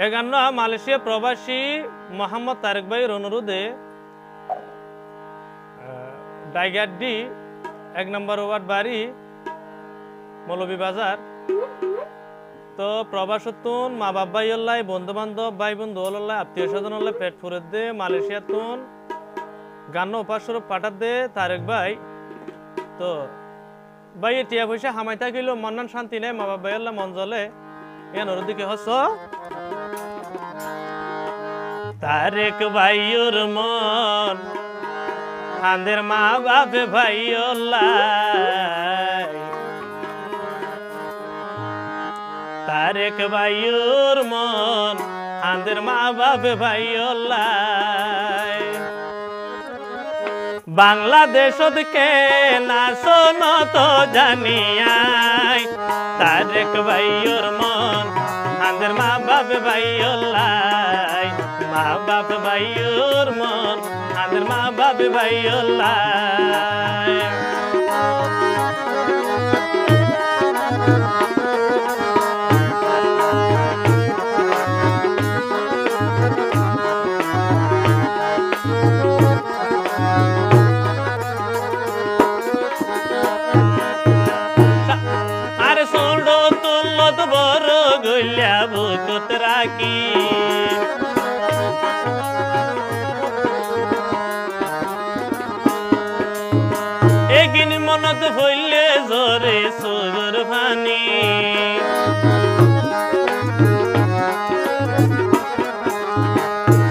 একান্ন মালয়েশিয়া প্রবাসী মোহাম্মদ তারেক ভাইয়ের অনুরোধে ডাইগাড্ডি 1 নম্বর ওয়ার্ড বাড়ি মৌলভীবাজার। তো প্রবাসতুন মা বাপ ভাই হল্লাই বন্ধু বান্ধব ভাই বন্ধু হল্লাই আত্মীয় স্বজন হল্লাই পেট ফুরে দে মালয়েশিয়াতুন গান্ন উপাস্বরূপ পাঠাত দে তারেক ভাই। তো ভাই টিয়া পয়সা হামাই থাকিল মন্নান শান্তি নেই মা বাপ ভাই হল্লা মন জলে এ নরদিকে হস তারেক ভাইয়ের মন আন্দের মা বাপে ভাই তারেক ভাইয়ের মন আন্দের মা বাপে ভাই বাংলাদেশত কে না শোন তো জানিয়াই তারেক ভাইয়ের মন আন্দের মা বাপে ভাই মা বাপ ভাইয়ের মন আন্দের মা বাপে ভাই আরে সোলো তুলত বড় গইলা বুকত রাখি এগিন মনত হইলে জোরে সুর পানি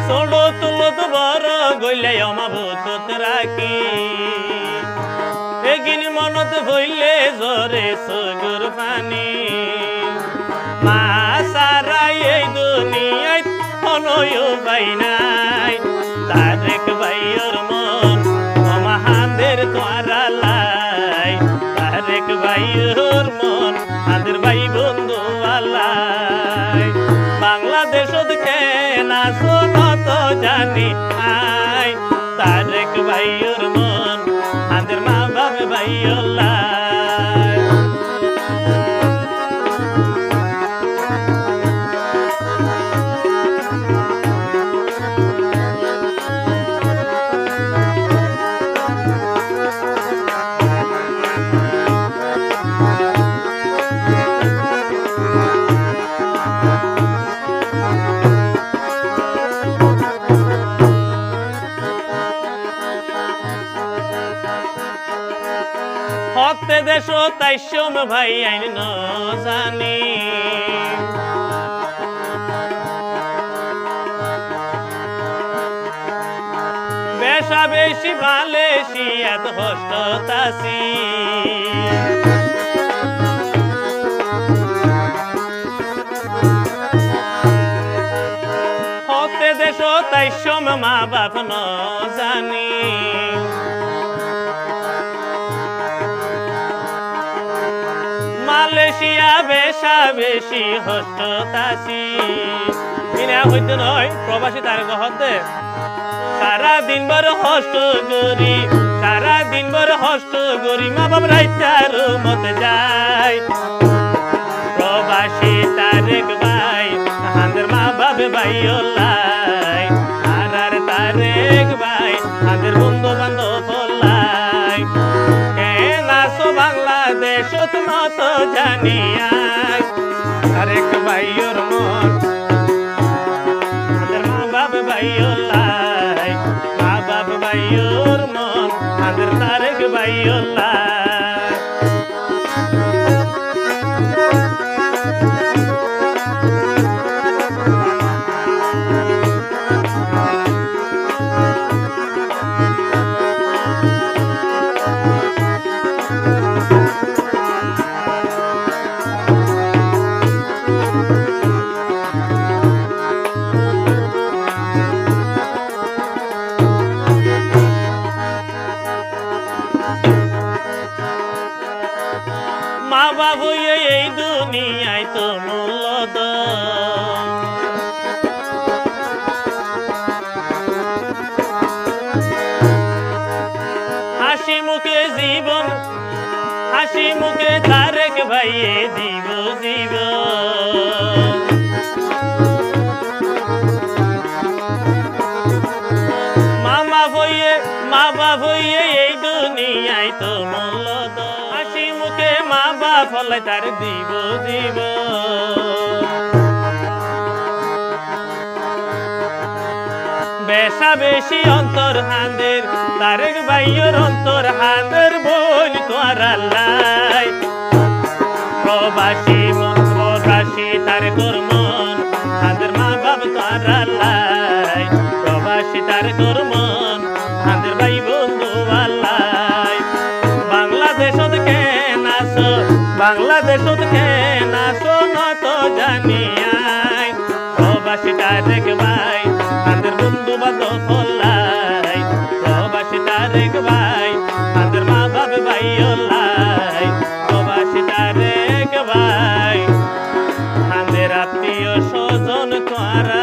সোলো তুলত বড় গইলে আমা বুকত রাখি এগিন মনত হইলে জোরে সুর পানি মা সারাই এই দুনিয়ায় অনয় পাই নাই তারেক ভাইয়ের মন অমাহাদের তোয়ারা লাই তারেক ভাইয়ের মন আদের ভাই বন্ধু আলাই বাংলাদেশত কে না শোনত জানি আই তারেক ভাইয়ের মন আদের মা বাপ ভাই হতে দেশ তাইসম ভাই আইন ন জানি বেশা বেশি মালয়েশিয়াত হস্ততাসি হতে দেশ তাইসম মা বাপ ন জানি মালয়েশিয়া বেশা বেশি হস্ততাসি ইনা হইতে নয় প্রবাসী তারেক হতে সারা দিন বড় হস্ত গরি সারা দিন বড় হস্ত গরি মা বাপ রাইতার মতে যায় প্রবাসী তারেক ভাই আন্দের মা বাপ ভাই আর তারেক ভাই আন্দের বন্ধু বান্ধব বাংলাদেশত মত জানিয়াই তারেক ভাইয়ের মন আদের মা বাপ ভাই মা বাপ ভাইয়ের মন আদের তারেক ভাই মা বাবু এই দুনিয়ায় তো মূল্য হাসি মুখে জীবন হাসি মুখে তারেক ভাইয়ে দিব জীবন বাপ হইয়ে এই দুনিয়ায় তো মূল্য দাও হাসি মুখে মা বাপ হলাই তার দিব জীব বেশা বেশি অন্তর হাঁদের তারেক ভাইয়ের অন্তর হাঁদের বল তোর আল্লাহ প্রবাসী প্রবাসী তারে তোর মন হাঁদের মা বাপ তোর আল্লাহ প্রবাসী তারে তোর মন হাঁদের ভাই বন্ধু আল্লাহ বাংলাদেশত কেন আসো বাংলাদেশত কেন আসো নত জানিয়াই প্রবাসী তারেক ভাই হাঁদের বন্ধু বান্ধব ফল্লাই প্রবাসী তারেক ভাই হাঁদের মা বাপ ভাই অল্লাই প্রবাসী তারেক ভাই হাঁদের আত্মীয় স্বজন তোরা